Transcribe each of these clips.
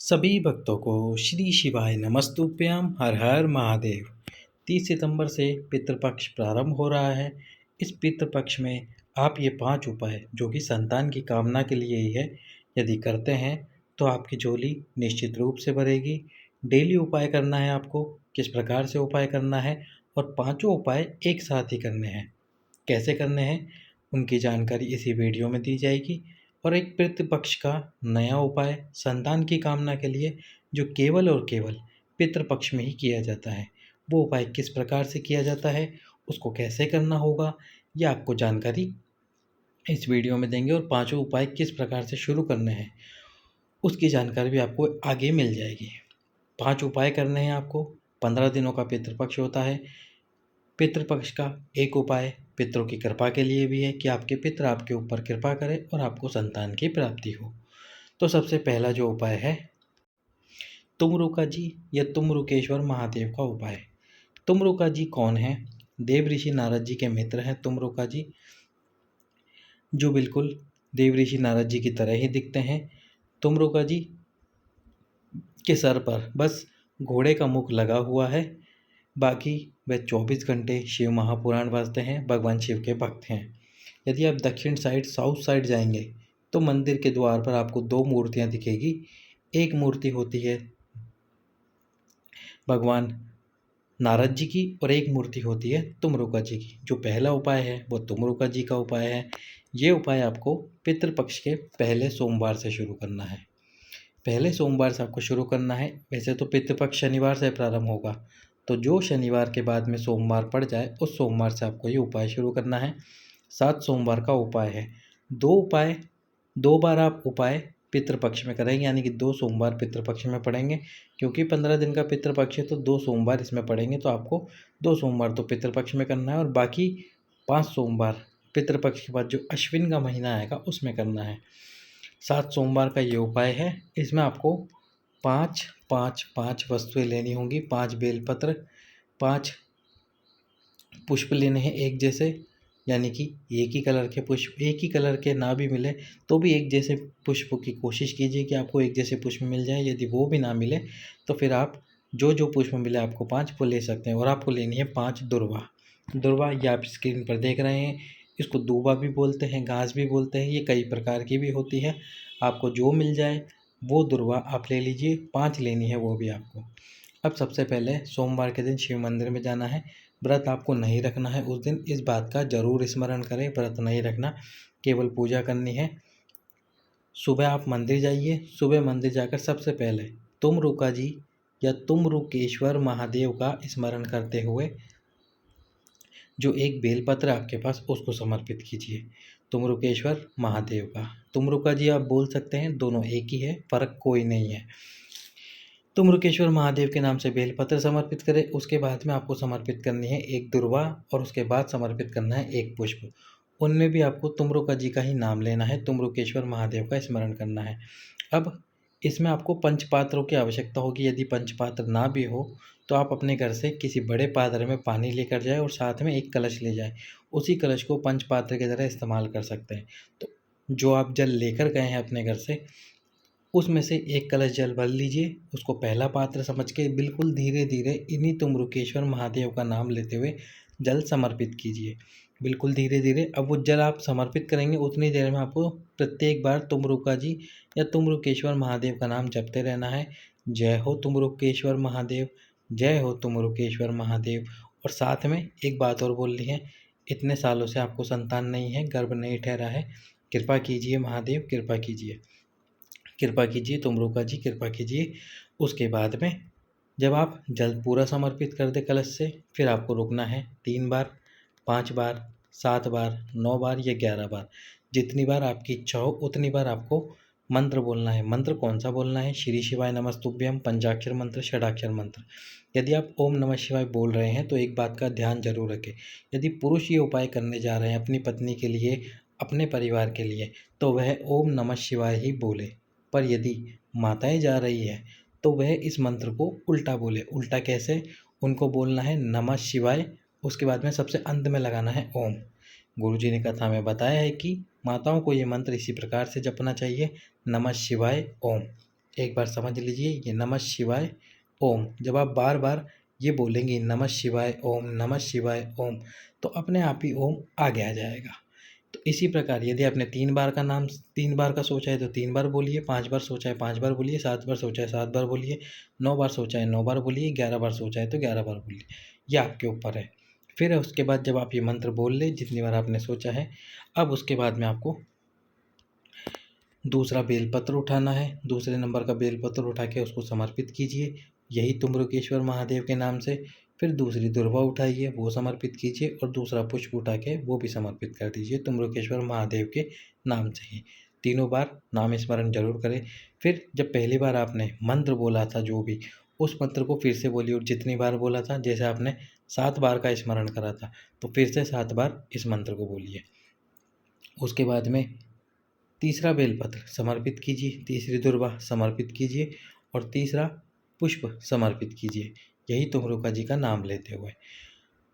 सभी भक्तों को श्री शिवाय नमस्तुभ्यम हर हर महादेव। 30 सितंबर से पितृपक्ष प्रारंभ हो रहा है। इस पितृपक्ष में आप ये 5 उपाय जो कि संतान की कामना के लिए ही है, यदि करते हैं तो आपकी झोली निश्चित रूप से भरेगी। डेली उपाय करना है आपको, किस प्रकार से उपाय करना है और पांचों उपाय एक साथ ही करने हैं। कैसे करने हैं उनकी जानकारी इसी वीडियो में दी जाएगी। और एक पितृपक्ष का नया उपाय संतान की कामना के लिए जो केवल और केवल पितृपक्ष में ही किया जाता है, वो उपाय किस प्रकार से किया जाता है, उसको कैसे करना होगा, ये आपको जानकारी इस वीडियो में देंगे। और पांचों उपाय किस प्रकार से शुरू करने हैं उसकी जानकारी भी आपको आगे मिल जाएगी। 5 उपाय करने हैं आपको। 15 दिनों का पितृपक्ष होता है। पितृपक्ष का एक उपाय पितरों की कृपा के लिए भी है कि आपके पितर आपके ऊपर कृपा करें और आपको संतान की प्राप्ति हो। तो सबसे पहला जो उपाय है तुमरुका जी या तुमरुकेश्वर महादेव का उपाय। तुमरुका जी कौन है? देव ऋषि नारद जी के मित्र हैं तुमरुका जी, जो बिल्कुल देव ऋषि नारद जी की तरह ही दिखते हैं। तुमरुका जी के सर पर बस घोड़े का मुख लगा हुआ है, बाकी वे 24 घंटे शिव महापुराण वाजते हैं, भगवान शिव के भक्त हैं। यदि आप दक्षिण साइड साउथ साइड जाएंगे तो मंदिर के द्वार पर आपको 2 मूर्तियां दिखेगी। एक मूर्ति होती है भगवान नारद जी की और एक मूर्ति होती है तुमरुका जी की। जो पहला उपाय है वो तुमरुका जी का उपाय है। ये उपाय आपको पितृपक्ष के पहले सोमवार से शुरू करना है। पहले सोमवार से आपको शुरू करना है। वैसे तो पितृपक्ष शनिवार से प्रारंभ होगा, तो जो शनिवार के बाद में सोमवार पड़ जाए उस सोमवार से आपको ये उपाय शुरू करना है। 7 सोमवार का उपाय है। 2 बार आप उपाय पितृपक्ष में करेंगे, यानी कि 2 सोमवार पितृपक्ष में पड़ेंगे। क्योंकि 15 दिन का पितृपक्ष है तो 2 सोमवार इसमें पड़ेंगे, तो आपको 2 सोमवार तो पितृपक्ष में करना है और बाकी 5 सोमवार पितृपक्ष के बाद जो अश्विन का महीना आएगा उसमें करना है। 7 सोमवार का ये उपाय है। इसमें आपको 5 वस्तुएं लेनी होंगी। 5 बेलपत्र, 5 पुष्प लेने हैं एक जैसे, यानी कि एक ही कलर के पुष्प। एक ही कलर के ना भी मिले तो भी एक जैसे पुष्प की कोशिश कीजिए कि आपको एक जैसे पुष्प मिल जाए। यदि वो भी ना मिले तो फिर आप जो पुष्प मिले आपको 5 वो ले सकते हैं। और आपको लेनी है 5 दुर्वा। दुर्वा ये आप स्क्रीन पर देख रहे हैं, इसको दूबा भी बोलते हैं, घास भी बोलते हैं, ये कई प्रकार की भी होती है। आपको जो मिल जाए वो दुर्वा आप ले लीजिए। 5 लेनी है वो भी आपको। अब सबसे पहले सोमवार के दिन शिव मंदिर में जाना है। व्रत आपको नहीं रखना है उस दिन, इस बात का जरूर स्मरण करें। व्रत नहीं रखना, केवल पूजा करनी है। सुबह आप मंदिर जाइए। सुबह मंदिर जाकर सबसे पहले तुमरुका जी या तुमरुकेश्वर महादेव का स्मरण करते हुए जो एक बेलपत्र आपके पास उसको समर्पित कीजिए। तुमरुकेश्वर महादेव का, तुमरुका जी आप बोल सकते हैं, दोनों एक ही है, फर्क कोई नहीं है। तुमरुकेश्वर महादेव के नाम से बेलपत्र समर्पित करें। उसके बाद में आपको समर्पित करनी है एक दुर्वा और उसके बाद समर्पित करना है एक पुष्प। उनमें भी आपको तुमरुका जी का ही नाम लेना है, तुमरुकेश्वर महादेव का स्मरण करना है। अब इसमें आपको पंचपात्रों की आवश्यकता होगी। यदि पंचपात्र ना भी हो तो आप अपने घर से किसी बड़े पात्र में पानी लेकर जाए और साथ में एक कलश ले जाए। उसी कलश को पंचपात्र की तरह इस्तेमाल कर सकते हैं। तो जो आप जल लेकर गए हैं अपने घर से, उसमें से एक कलश जल भर लीजिए। उसको पहला पात्र समझ के बिल्कुल धीरे धीरे इन्हीं तुमरुकेश्वर महादेव का नाम लेते हुए जल समर्पित कीजिए, बिल्कुल धीरे धीरे। अब वो जल आप समर्पित करेंगे उतनी देर में आपको प्रत्येक बार तुमरुका जी या तुमरुकेश्वर महादेव का नाम जपते रहना है। जय हो तुमरुकेश्वर महादेव, जय हो तुमरुकेश्वर महादेव। और साथ में एक बात और बोलनी है, इतने सालों से आपको संतान नहीं है, गर्भ नहीं ठहरा है, कृपा कीजिए महादेव, कृपा कीजिए, कृपा कीजिए तुमरुका जी, कृपा कीजिए। उसके बाद में जब आप जल पूरा समर्पित कर दे कलश से, फिर आपको रुकना है 3 बार, 5 बार, 7 बार, 9 बार या 11 बार, जितनी बार आपकी इच्छा हो उतनी बार आपको मंत्र बोलना है। मंत्र कौन सा बोलना है? श्री शिवाय नमस्तुभ्यम, पंचाक्षर मंत्र, षडाक्षर मंत्र। यदि आप ओम नमः शिवाय बोल रहे हैं तो एक बात का ध्यान जरूर रखें, यदि पुरुष ये उपाय करने जा रहे हैं अपनी पत्नी के लिए, अपने परिवार के लिए, तो वह ओम नमः शिवाय ही बोले। पर यदि माताएं जा रही है तो वह इस मंत्र को उल्टा बोले। उल्टा कैसे? उनको बोलना है नमः शिवाय, उसके बाद में सबसे अंत में लगाना है ओम। गुरुजी ने कथा में बताया है कि माताओं को ये मंत्र इसी प्रकार से जपना चाहिए, नमः शिवाय ओम। एक बार समझ लीजिए, ये नमः शिवाय ओम, जब आप बार बार ये बोलेंगे नमः शिवाय ओम, नमः शिवाय ओम, तो अपने आप ही ओम आगे आ जाएगा। तो इसी प्रकार यदि आपने 3 बार का नाम 3 बार का सोचा है तो 3 बार बोलिए, 5 बार सोचा है 5 बार बोलिए, 7 बार सोचा है 7 बार बोलिए, 9 बार सोचा है 9 बार बोलिए, 11 बार सोचा है तो 11 बार बोलिए। ये आपके ऊपर है। फिर उसके बाद जब आप ये मंत्र बोल लें जितनी बार आपने सोचा है, अब उसके बाद में आपको दूसरा बेलपत्र उठाना है। दूसरे नंबर का बेलपत्र उठा के उसको समर्पित कीजिए, यही तुम्रुकेश्वर महादेव के नाम से। फिर दूसरी दुर्वा उठाइए, वो समर्पित कीजिए, और दूसरा पुष्प उठा के वो भी समर्पित कर दीजिए तुम्रुकेश्वर महादेव के नाम से ही। तीनों बार नाम स्मरण जरूर करें। फिर जब पहली बार आपने मंत्र बोला था जो भी, उस मंत्र को फिर से बोलिए, और जितनी बार बोला था, जैसे आपने 7 बार का स्मरण करा था, तो फिर से 7 बार इस मंत्र को बोलिए। उसके बाद में तीसरा बेलपत्र समर्पित कीजिए, तीसरी दुर्वा समर्पित कीजिए, और तीसरा पुष्प समर्पित कीजिए, यही तुमरुका जी का नाम लेते हुए।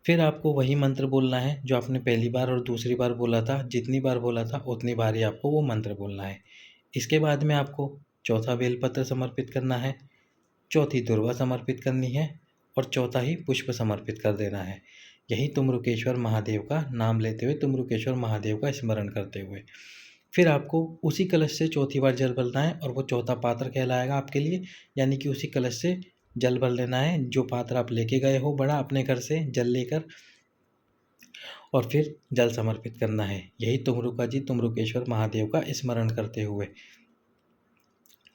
फिर आपको वही मंत्र बोलना है जो आपने पहली बार और दूसरी बार बोला था। जितनी बार बोला था उतनी बार ही आपको वो मंत्र बोलना है। इसके बाद में आपको चौथा बेलपत्र समर्पित करना है, चौथी दुर्वा समर्पित करनी है, और चौथा ही पुष्प समर्पित कर देना है, यही तुम्रुकेश्वर महादेव का नाम लेते हुए, तुम्रुकेश्वर महादेव का स्मरण करते हुए। फिर आपको उसी कलश से चौथी बार जल भरना है, और वो चौथा पात्र कहलाएगा आपके लिए, यानी कि उसी कलश से जल भर लेना है जो पात्र आप लेके गए हो बड़ा अपने घर से जल लेकर, और फिर जल समर्पित करना है, यही तुमरुका जी तुम्रुकेश्वर महादेव का स्मरण करते हुए।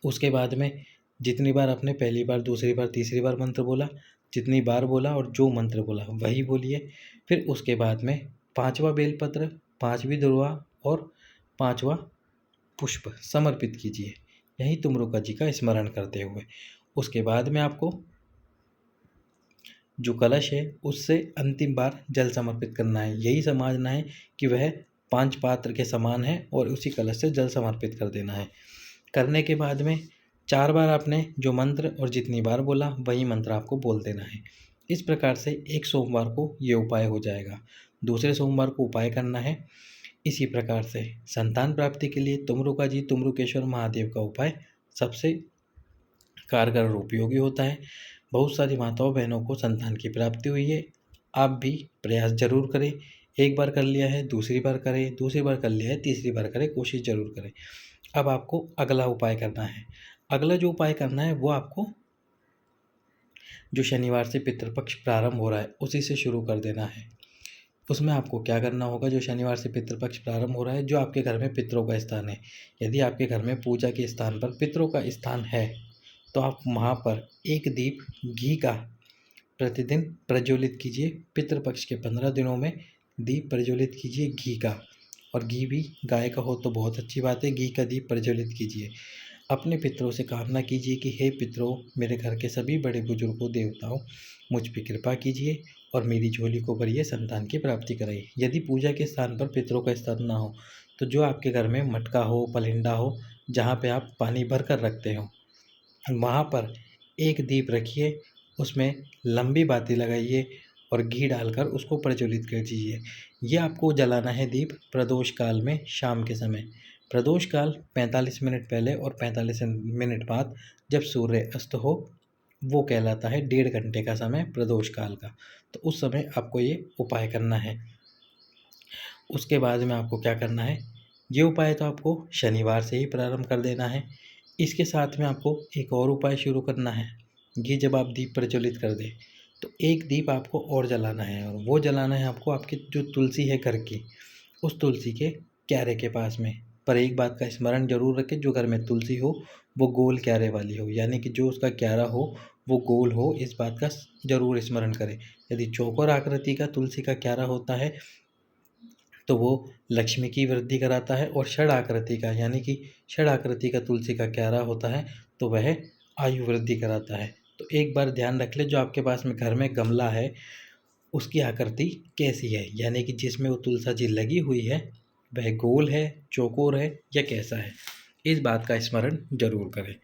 उसके बाद में जितनी बार आपने पहली बार, दूसरी बार, तीसरी बार मंत्र बोला, जितनी बार बोला और जो मंत्र बोला वही बोलिए। फिर उसके बाद में 5वां बेलपत्र, 5वीं दुर्वा और 5वां पुष्प समर्पित कीजिए, यही तुमरुका जी का स्मरण करते हुए। उसके बाद में आपको जो कलश है उससे अंतिम बार जल समर्पित करना है, यही समझना है कि वह 5 पात्र के समान है, और उसी कलश से जल समर्पित कर देना है। करने के बाद में 4 बार आपने जो मंत्र और जितनी बार बोला वही मंत्र आपको बोल देना है। इस प्रकार से एक सोमवार को ये उपाय हो जाएगा। दूसरे सोमवार को उपाय करना है इसी प्रकार से। संतान प्राप्ति के लिए तुम्रुका जी तुम्रुकेश्वर महादेव का उपाय सबसे कारगर और उपयोगी होता है। बहुत सारी माताओं बहनों को संतान की प्राप्ति हुई है। आप भी प्रयास जरूर करें। एक बार कर लिया है दूसरी बार करें, दूसरी बार कर लिया है तीसरी बार करें, कोशिश जरूर करें। अब आपको अगला उपाय करना है। अगला जो उपाय करना है वो आपको जो शनिवार से पितृपक्ष प्रारंभ हो रहा है उसी से शुरू कर देना है। उसमें आपको क्या करना होगा, जो शनिवार से पितृपक्ष प्रारंभ हो रहा है, जो आपके घर में पितरों का स्थान है, यदि आपके घर में पूजा के स्थान पर पितरों का स्थान है तो आप वहाँ पर एक दीप घी का प्रतिदिन प्रज्वलित कीजिए। पितृपक्ष के 15 दिनों में दीप प्रज्वलित कीजिए घी का, और घी भी गाय का हो तो बहुत अच्छी बात है। घी का दीप प्रज्वलित कीजिए। अपने पितरों से कामना कीजिए कि हे पितरों, मेरे घर के सभी बड़े बुजुर्गों देवताओं, मुझ पर कृपा कीजिए और मेरी झोली को भरिए, संतान की प्राप्ति कराइए। यदि पूजा के स्थान पर पितरों का स्थान ना हो तो जो आपके घर में मटका हो, पलिंडा हो, जहाँ पे आप पानी भर कर रखते हो, वहाँ पर एक दीप रखिए, उसमें लंबी बाती लगाइए और घी डालकर उसको प्रज्वलित कर दीजिए। ये आपको जलाना है दीप प्रदोष काल में, शाम के समय। प्रदोष काल 45 मिनट पहले और 45 मिनट बाद जब सूर्य अस्त हो, वो कहलाता है 1.5 घंटे का समय प्रदोष काल का। तो उस समय आपको ये उपाय करना है। उसके बाद में आपको क्या करना है, ये उपाय तो आपको शनिवार से ही प्रारंभ कर देना है। इसके साथ में आपको एक और उपाय शुरू करना है। ये जब आप दीप प्रज्वलित कर दें तो एक दीप आपको और जलाना है, और वो जलाना है आपको आपकी जो तुलसी है घर की, उस तुलसी के क्यारे के पास में। पर एक बात का स्मरण जरूर रखें, जो घर में तुलसी हो वो गोल क्यारे वाली हो, यानी कि जो उसका क्यारा हो वो गोल हो, इस बात का जरूर स्मरण करें। यदि चौकोर आकृति का तुलसी का क्यारा होता है तो वो लक्ष्मी की वृद्धि कराता है, और षड आकृति का, यानी कि षड आकृति का तुलसी का क्यारा होता है तो वह आयु वृद्धि कराता है। तो एक बार ध्यान रख ले, जो आपके पास में घर में गमला है उसकी आकृति कैसी है, यानी कि जिसमें वो तुलसी जी लगी हुई है वह गोल है, चौकोर है, या कैसा है, इस बात का स्मरण जरूर करें।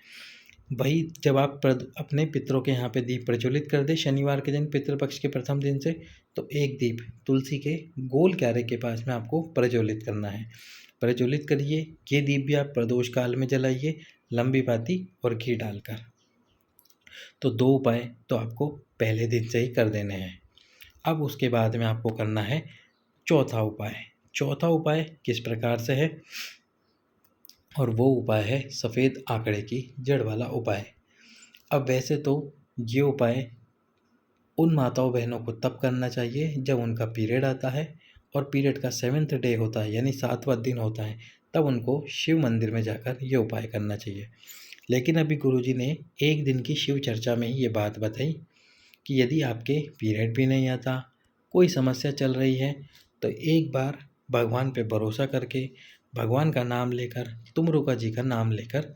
वही जब आप अपने पितरों के यहाँ पे दीप प्रज्वलित कर दे शनिवार के दिन, पितृपक्ष के प्रथम दिन से, तो एक दीप तुलसी के गोल क्यारे के पास में आपको प्रज्वलित करना है। प्रज्वलित करिए। ये दीप भी आप प्रदोष काल में जलाइए, लंबी पाती और घी डालकर। तो 2 उपाय तो आपको पहले दिन से ही कर देने हैं। अब उसके बाद में आपको करना है चौथा उपाय। चौथा उपाय किस प्रकार से है, और वो उपाय है सफ़ेद आंकड़े की जड़ वाला उपाय। अब वैसे तो ये उपाय उन माताओं बहनों को तब करना चाहिए जब उनका पीरियड आता है और पीरियड का 7th डे होता है, यानी 7वां दिन होता है, तब उनको शिव मंदिर में जाकर ये उपाय करना चाहिए। लेकिन अभी गुरुजी ने एक दिन की शिव चर्चा में ही ये बात बताई कि यदि आपके पीरियड भी नहीं आता, कोई समस्या चल रही है, तो एक बार भगवान पे भरोसा करके, भगवान का नाम लेकर, तुमरुका जी का नाम लेकर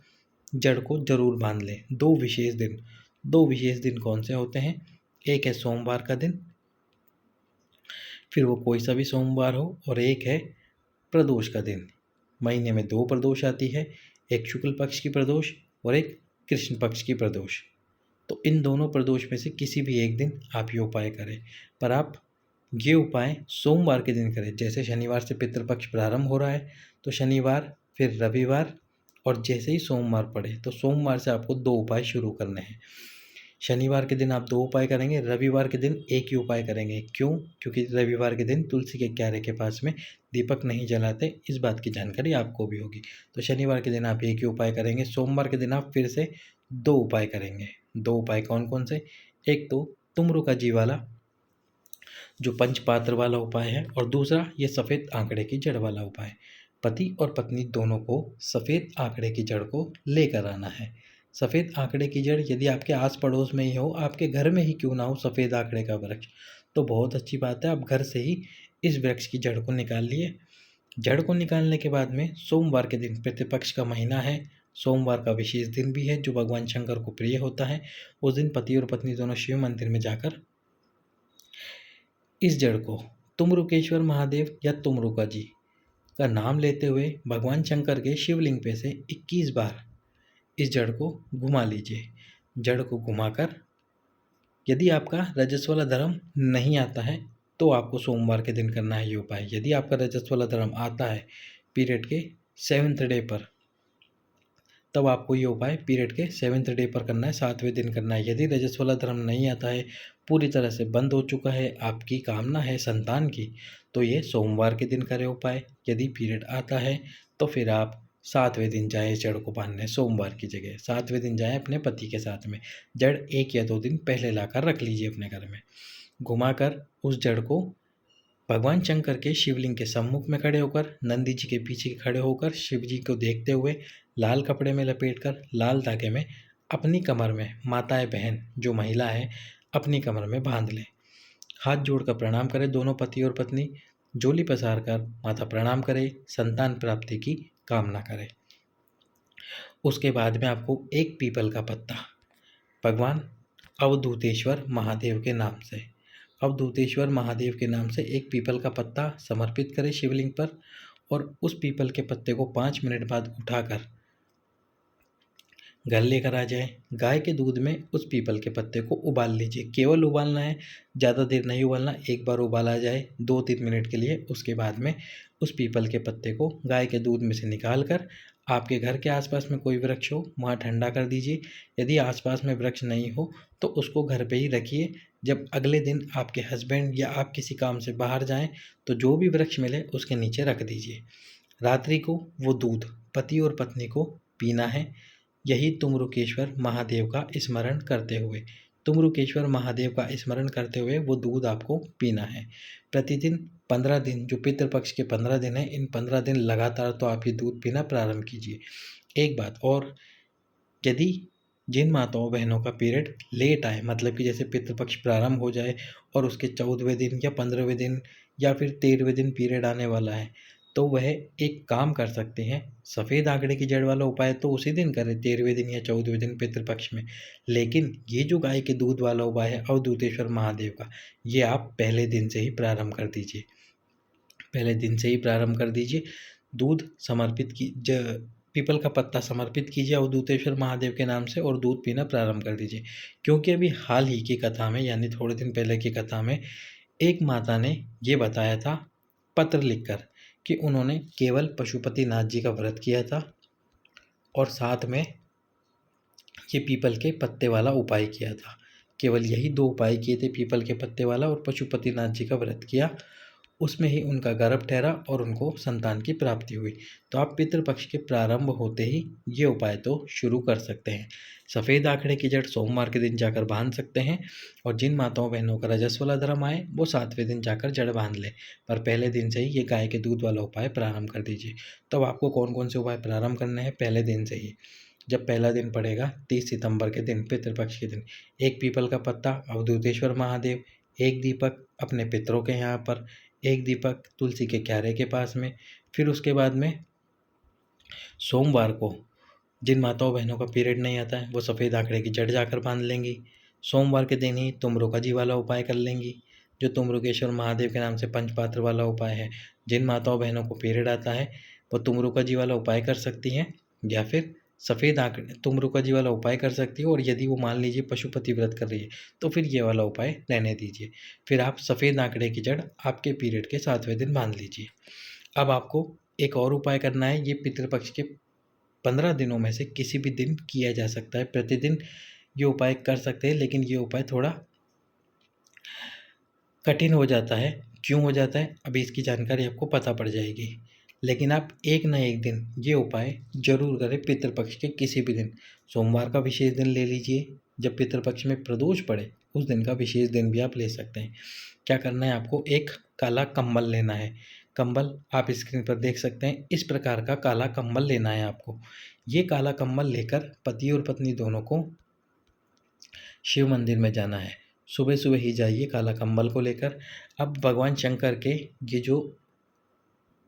जड़ को जरूर बांध लें। 2 विशेष दिन कौन से होते हैं? एक है सोमवार का दिन, फिर वो कोई सा भी सोमवार हो, और एक है प्रदोष का दिन। महीने में 2 प्रदोष आती है, एक शुक्ल पक्ष की प्रदोष और एक कृष्ण पक्ष की प्रदोष। तो इन दोनों प्रदोष में से किसी भी एक दिन आप ये उपाय करें, पर आप ये उपाय सोमवार के दिन करें। जैसे शनिवार से पितृपक्ष प्रारंभ हो रहा है, तो शनिवार, फिर रविवार, और जैसे ही सोमवार पड़े तो सोमवार से आपको 2 उपाय शुरू करने हैं। शनिवार के दिन आप 2 उपाय करेंगे, रविवार के दिन एक ही उपाय करेंगे। क्यों? क्योंकि रविवार के दिन तुलसी के क्यारे के पास में दीपक नहीं जलाते, इस बात की जानकारी आपको भी होगी। तो शनिवार के दिन आप एक ही उपाय करेंगे, सोमवार के दिन आप फिर से 2 उपाय करेंगे। 2 उपाय कौन कौन से? एक तो तुमरुका जी वाला जो पंचपात्र वाला उपाय है, और दूसरा ये सफ़ेद आंकड़े की जड़ वाला उपाय। पति और पत्नी दोनों को सफ़ेद आंकड़े की जड़ को लेकर आना है। सफ़ेद आंकड़े की जड़ यदि आपके आस पड़ोस में ही हो, आपके घर में ही क्यों ना हो सफ़ेद आंकड़े का वृक्ष, तो बहुत अच्छी बात है, आप घर से ही इस वृक्ष की जड़ को निकाल लिए। जड़ को निकालने के बाद में सोमवार के दिन, पितृपक्ष का महीना है, सोमवार का विशेष दिन भी है जो भगवान शंकर को प्रिय होता है। उस दिन पति और पत्नी दोनों शिव मंदिर में जाकर इस जड़ को तुमरुकेश्वर महादेव या तुमरुका जी का नाम लेते हुए भगवान शंकर के शिवलिंग पे से 21 बार इस जड़ को घुमा लीजिए। जड़ को घुमाकर, यदि आपका रजस्वला वाला धर्म नहीं आता है तो आपको सोमवार के दिन करना है ये उपाय। यदि आपका रजस्वला वाला धर्म आता है पीरियड के 7th डे पर, तब आपको ये उपाय पीरियड के 7th डे पर करना है, 7वें दिन करना है। यदि रजस्वला धर्म नहीं आता है, पूरी तरह से बंद हो चुका है, आपकी कामना है संतान की, तो ये सोमवार के दिन करें उपाय। यदि पीरियड आता है तो फिर आप 7वें दिन जाएँ जड़ को बांधने, सोमवार की जगह 7वें दिन जाएँ अपने पति के साथ में। जड़ 1 या 2 दिन पहले लाकर रख लीजिए अपने घर में। घुमाकर उस जड़ को भगवान शंकर के शिवलिंग के सम्मुख में खड़े होकर, नंदी जी के पीछे खड़े होकर, शिव जी को देखते हुए लाल कपड़े में लपेटकर, लाल धागे में अपनी कमर में, माताएं बहन जो महिला है अपनी कमर में बांध लें। हाथ जोड़कर प्रणाम करें दोनों पति और पत्नी, झोली पसार कर माता प्रणाम करें, संतान प्राप्ति की कामना करें। उसके बाद में आपको एक पीपल का पत्ता भगवान अवधूतेश्वर महादेव के नाम से, अवधूतेश्वर महादेव के नाम से एक पीपल का पत्ता समर्पित करें शिवलिंग पर, और उस पीपल के पत्ते को 5 मिनट बाद उठाकर घर लेकर आ जाए। गाय के दूध में उस पीपल के पत्ते को उबाल लीजिए, केवल उबालना है, ज़्यादा देर नहीं उबालना। एक बार उबाला जाए 2-3 मिनट के लिए, उसके बाद में उस पीपल के पत्ते को गाय के दूध में से निकाल कर आपके घर के आसपास में कोई वृक्ष हो वहाँ ठंडा कर दीजिए। यदि आसपास में वृक्ष नहीं हो तो उसको घर पे ही रखिए। जब अगले दिन आपके हस्बैंड या आप किसी काम से बाहर जाएं तो जो भी वृक्ष मिले उसके नीचे रख दीजिए। रात्रि को वो दूध पति और पत्नी को पीना है। यही तुमरुकेश्वर महादेव का स्मरण करते हुए, तुमरुकेश्वर महादेव का स्मरण करते हुए वो दूध आपको पीना है। प्रतिदिन 15 दिन, जो पितृपक्ष के 15 दिन हैं, इन 15 दिन लगातार तो आप ये दूध पीना प्रारंभ कीजिए। एक बात और, यदि जिन माताओं बहनों का पीरियड लेट आए, मतलब कि जैसे पितृपक्ष प्रारंभ हो जाए और उसके 14वें दिन या 15वें दिन या फिर 13वें दिन पीरियड आने वाला है, तो वह एक काम कर सकते हैं। सफ़ेद आंकड़े की जड़ वाला उपाय तो उसी दिन करें, 13वें दिन या 14वें दिन पितृपक्ष में। लेकिन ये जो गाय के दूध वाला उपाय है अवधूतेश्वर महादेव का, ये आप पहले दिन से ही प्रारंभ कर दीजिए। पहले दिन से ही प्रारंभ कर दीजिए। दूध समर्पित की पीपल का पत्ता समर्पित कीजिए अवधूतेश्वर महादेव के नाम से और दूध पीना प्रारंभ कर दीजिए। क्योंकि अभी हाल ही की कथा में, यानी थोड़े दिन पहले की कथा में, एक माता ने ये बताया था पत्र लिखकर कि उन्होंने केवल पशुपति नाथ जी का व्रत किया था और साथ में ये पीपल के पत्ते वाला उपाय किया था। केवल यही 2 उपाय किए थे, पीपल के पत्ते वाला और पशुपतिनाथ जी का व्रत किया। उसमें ही उनका गर्भ ठहरा और उनको संतान की प्राप्ति हुई। तो आप पितृपक्ष के प्रारंभ होते ही ये उपाय तो शुरू कर सकते हैं। सफ़ेद आंकड़े की जड़ सोमवार के दिन जाकर बांध सकते हैं और जिन माताओं बहनों का रजस्व वाला धर्म आए वो 7वें दिन जाकर जड़ बांध लें, पर पहले दिन से ही ये गाय के दूध वाला उपाय प्रारंभ कर दीजिए। तब आपको कौन कौन से उपाय प्रारंभ करने हैं पहले दिन से ही। जब पहला दिन पड़ेगा 30 सितंबर के दिन, पितृपक्ष के दिन, 1 पीपल का पत्ता अवधूतेश्वर महादेव, 1 दीपक अपने पितरों के यहाँ पर, 1 दीपक तुलसी के क्यारे के पास में। फिर उसके बाद में सोमवार को जिन माताओं बहनों का पीरियड नहीं आता है वो सफ़ेद आंकड़े की जड़ जाकर बांध लेंगी। सोमवार के दिन ही तुमरुका जी वाला उपाय कर लेंगी, जो तुमरुकेश्वर महादेव के नाम से पंचपात्र वाला उपाय है। जिन माताओं बहनों को पीरियड आता है वो तुमरुका जी वाला उपाय कर सकती हैं, या फिर सफ़ेद आंकड़े तुमरुका जी वाला उपाय कर सकती है। और यदि वो मान लीजिए पशुपति व्रत कर रही है तो फिर ये वाला उपाय रहने दीजिए। फिर आप सफ़ेद आंकड़े की जड़ आपके पीरियड के 7वें दिन बांध लीजिए। अब आपको एक और उपाय करना है। ये पितृपक्ष के 15 दिनों में से किसी भी दिन किया जा सकता है, प्रतिदिन ये उपाय कर सकते हैं, लेकिन ये उपाय थोड़ा कठिन हो जाता है। क्यों हो जाता है अभी इसकी जानकारी आपको पता पड़ जाएगी, लेकिन आप एक न एक दिन ये उपाय जरूर करें। पितृपक्ष के किसी भी दिन, सोमवार का विशेष दिन ले लीजिए, जब पितृपक्ष में प्रदोष पड़े उस दिन का विशेष दिन भी आप ले सकते हैं। क्या करना है आपको, एक काला कंबल लेना है। कंबल आप स्क्रीन पर देख सकते हैं, इस प्रकार का काला कंबल लेना है आपको। ये काला कंबल लेकर पति और पत्नी दोनों को शिव मंदिर में जाना है। सुबह सुबह ही जाइए काला कंबल को लेकर। अब भगवान शंकर के ये जो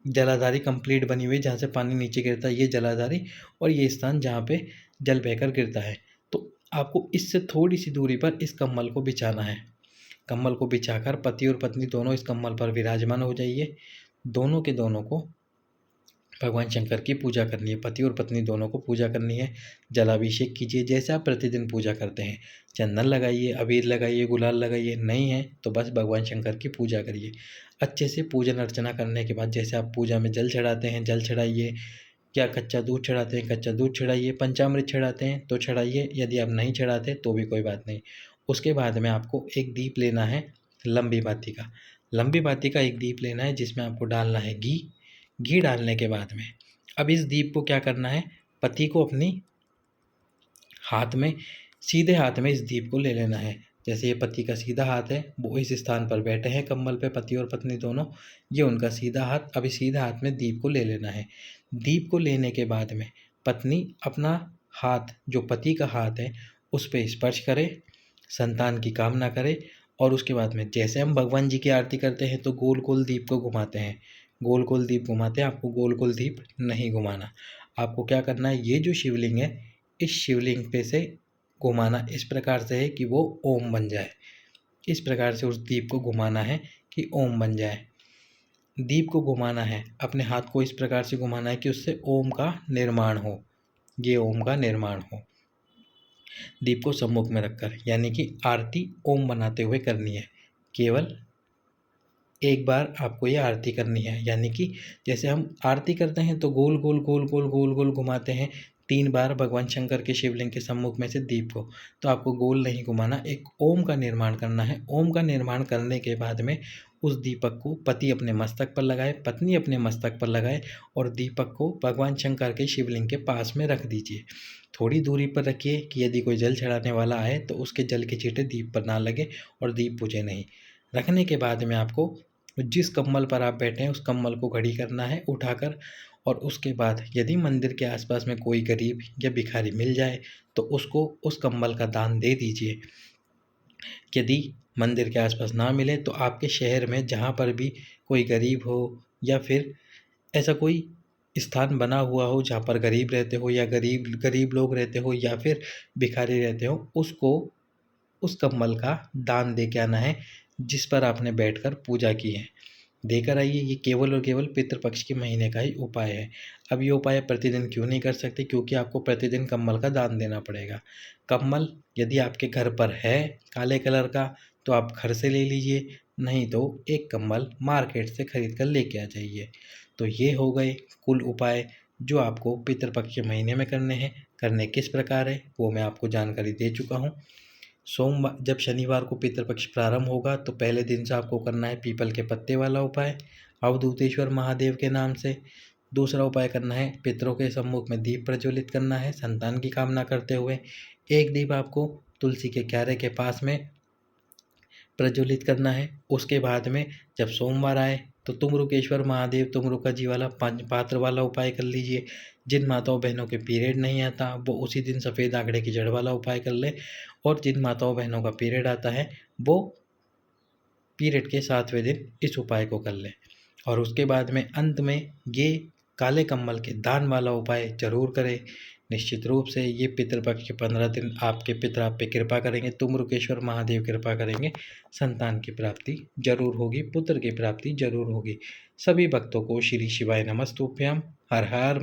जलाधारी कंप्लीट बनी हुई जहाँ से पानी नीचे गिरता है, ये जलाधारी और ये स्थान जहाँ पे जल बहकर गिरता है, तो आपको इससे थोड़ी सी दूरी पर इस कंबल को बिछाना है। कंबल को बिछाकर पति और पत्नी दोनों इस कंबल पर विराजमान हो जाइए। दोनों के दोनों को भगवान शंकर की पूजा करनी है, पति और पत्नी दोनों को पूजा करनी है। जलाभिषेक कीजिए जैसे आप प्रतिदिन पूजा करते हैं। चंदन लगाइए, अबीर लगाइए, गुलाल लगाइए, नहीं है तो बस भगवान शंकर की पूजा करिए। अच्छे से पूजन अर्चना करने के बाद जैसे आप पूजा में जल चढ़ाते हैं जल चढ़ाइए, क्या कच्चा दूध चढ़ाते हैं कच्चा दूध चढ़ाइए, पंचामृत चढ़ाते हैं तो चढ़ाइए, यदि आप नहीं चढ़ाते तो भी कोई बात नहीं। उसके बाद में आपको एक दीप लेना है, लंबी बाती का। लंबी बाती का एक दीप लेना है जिसमें आपको डालना है घी। घी डालने के बाद में अब इस दीप को क्या करना है, पति को अपनी हाथ में, सीधे हाथ में इस दीप को ले लेना है। जैसे ये पति का सीधा हाथ है, वो इस स्थान पर बैठे हैं कंबल पे, पति और पत्नी दोनों, ये उनका सीधा हाथ। अभी सीधा हाथ में दीप को ले लेना है। दीप को लेने के बाद में पत्नी अपना हाथ, जो पति का हाथ है, उस पर स्पर्श करे, संतान की कामना करे। और उसके बाद में जैसे हम भगवान जी की आरती करते हैं तो गोल गोल दीप को घुमाते हैं, गोल गोल दीप घुमाते हैं। आपको गोल गोल दीप नहीं घुमाना। आपको क्या करना है, ये जो शिवलिंग है इस शिवलिंग पे से घुमाना इस प्रकार से है कि वो ओम बन जाए। इस प्रकार से उस दीप को घुमाना है कि ओम बन जाए। दीप को घुमाना है, अपने हाथ को इस प्रकार से घुमाना है कि उससे ओम का निर्माण हो, ये ओम का निर्माण हो। दीप को सम्मुख में रखकर, यानी कि आरती ओम बनाते हुए करनी है। केवल एक बार आपको ये आरती करनी है, यानी कि जैसे हम आरती करते हैं तो गोल गोल गोल गोल गोल गोल घुमाते हैं 3 बार भगवान शंकर के शिवलिंग के सम्मुख में से दीप को, तो आपको गोल नहीं घुमाना, एक ओम का निर्माण करना है। ओम का निर्माण करने के बाद में उस दीपक को पति अपने मस्तक पर लगाए, पत्नी अपने मस्तक पर लगाए और दीपक को भगवान शंकर के शिवलिंग के पास में रख दीजिए। थोड़ी दूरी पर रखिए कि यदि कोई जल चढ़ाने वाला आए तो उसके जल के छींटे दीप पर ना लगे और दीप बुझे नहीं। रखने के बाद में आपको जिस कंबल पर आप बैठे हैं उस कंबल को घड़ी करना है उठाकर। और उसके बाद यदि मंदिर के आसपास में कोई गरीब या भिखारी मिल जाए तो उसको उस कंबल का दान दे दीजिए। यदि मंदिर के आसपास ना मिले तो आपके शहर में जहाँ पर भी कोई गरीब हो या फिर ऐसा कोई स्थान बना हुआ हो जहाँ पर गरीब रहते हो या गरीब गरीब लोग रहते हो या फिर भिखारी रहते हो, उसको उस कंबल का दान दे के आना है जिस पर आपने बैठकर पूजा की है। देकर आइए। ये केवल और केवल पितृपक्ष के महीने का ही उपाय है। अब ये उपाय प्रतिदिन क्यों नहीं कर सकते, क्योंकि आपको प्रतिदिन कंबल का दान देना पड़ेगा। कंबल यदि आपके घर पर है काले कलर का तो आप घर से ले लीजिए, नहीं तो एक कंबल मार्केट से खरीद कर लेके आ जाइए। तो ये हो गए कुल उपाय जो आपको पितृपक्ष के महीने में करने हैं। करने किस प्रकार है वो मैं आपको जानकारी दे चुका हूँ। सोमवार जब शनिवार को पितृपक्ष प्रारंभ होगा तो पहले दिन से आपको करना है पीपल के पत्ते वाला उपाय अवधूतेश्वर महादेव के नाम से। दूसरा उपाय करना है पितरों के सम्मुख में दीप प्रज्वलित करना है संतान की कामना करते हुए। एक दीप आपको तुलसी के क्यारे के पास में प्रज्वलित करना है। उसके बाद में जब सोमवार आए तो तुमरुकेश्वर महादेव तुमरुका जी वाला पंच पात्र वाला उपाय कर लीजिए। जिन माताओं बहनों के पीरियड नहीं आता वो उसी दिन सफ़ेद आंकड़े की जड़ वाला उपाय कर लें, और जिन माताओं बहनों का पीरियड आता है वो पीरियड के 7वें दिन इस उपाय को कर लें। और उसके बाद में अंत में ये काले कम्बल के दान वाला उपाय जरूर करें। निश्चित रूप से ये पितृपक्ष के 15 दिन आपके पितर आप पे कृपा करेंगे, तुमरुकेश्वर महादेव कृपा करेंगे, संतान की प्राप्ति जरूर होगी, पुत्र की प्राप्ति जरूर होगी। सभी भक्तों को श्री शिवाय नमस्तुभ्यम। हर हर